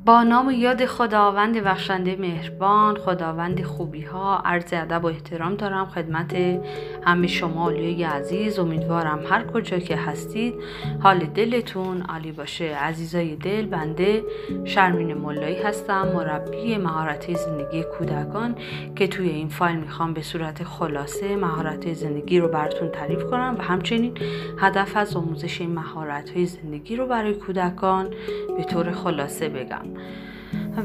با نام و یاد خداوند بخشنده مهربان، خداوند خوبی ها، عرض ادب و احترام دارم خدمت همه شما اولیای عزیز. امیدوارم هر کجا که هستید حال دلتون عالی باشه. عزیزای دل، بنده شرمین ملایی هستم، مربی مهارت زندگی کودکان که توی این فایل میخوام به صورت خلاصه مهارت زندگی رو براتون تعریف کنم و همچنین هدف از آموزش این مهارت زندگی رو برای کودکان به طور خلاصه بگم.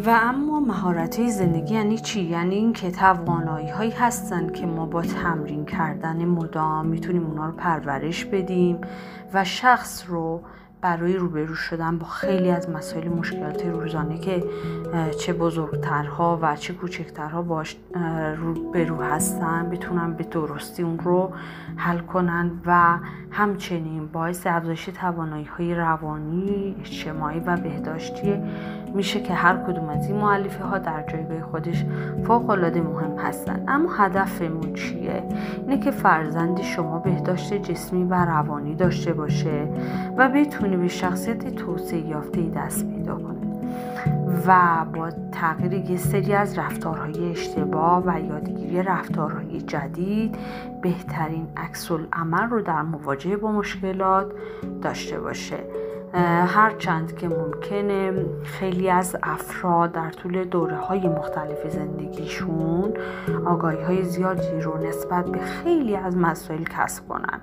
و اما مهارت زندگی یعنی چی؟ یعنی این که توانایی هایی هستن که ما با تمرین کردن مدام میتونیم اونا رو پرورش بدیم و شخص رو برای روبرو شدن با خیلی از مسائل مشکلات روزانه که چه بزرگترها و چه کوچکترها باش روبرو هستن بتونن به درستی اون رو حل کنن و همچنین باعث افزایش توانایی‌های روانی، اجتماعی و بهداشتی میشه که هر کدوم از این مؤلفه ها در جایگاه خودش فوق‌العاده مهم هستن. اما هدفمون چیه؟ اینه که فرزند شما بهداشت جسمی و روانی داشته باشه و بتونه به شخصیت توسعه یافته‌ای دست پیدا کنه و با تغییر یه سری از رفتارهای اشتباه و یادگیری رفتارهای جدید بهترین عکس‌العمل رو در مواجهه با مشکلات داشته باشه. هرچند که ممکنه خیلی از افراد در طول دوره‌های مختلف زندگیشون آگاهی‌های زیادی رو نسبت به خیلی از مسائل کسب کنن،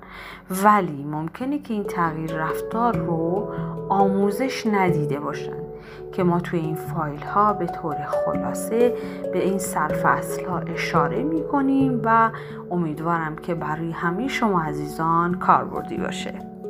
ولی ممکنه که این تغییر رفتار رو آموزش ندیده باشن که ما توی این فایل ها به طور خلاصه به این سرفصل ها اشاره می کنیم و امیدوارم که برای همه شما عزیزان کاربردی باشه.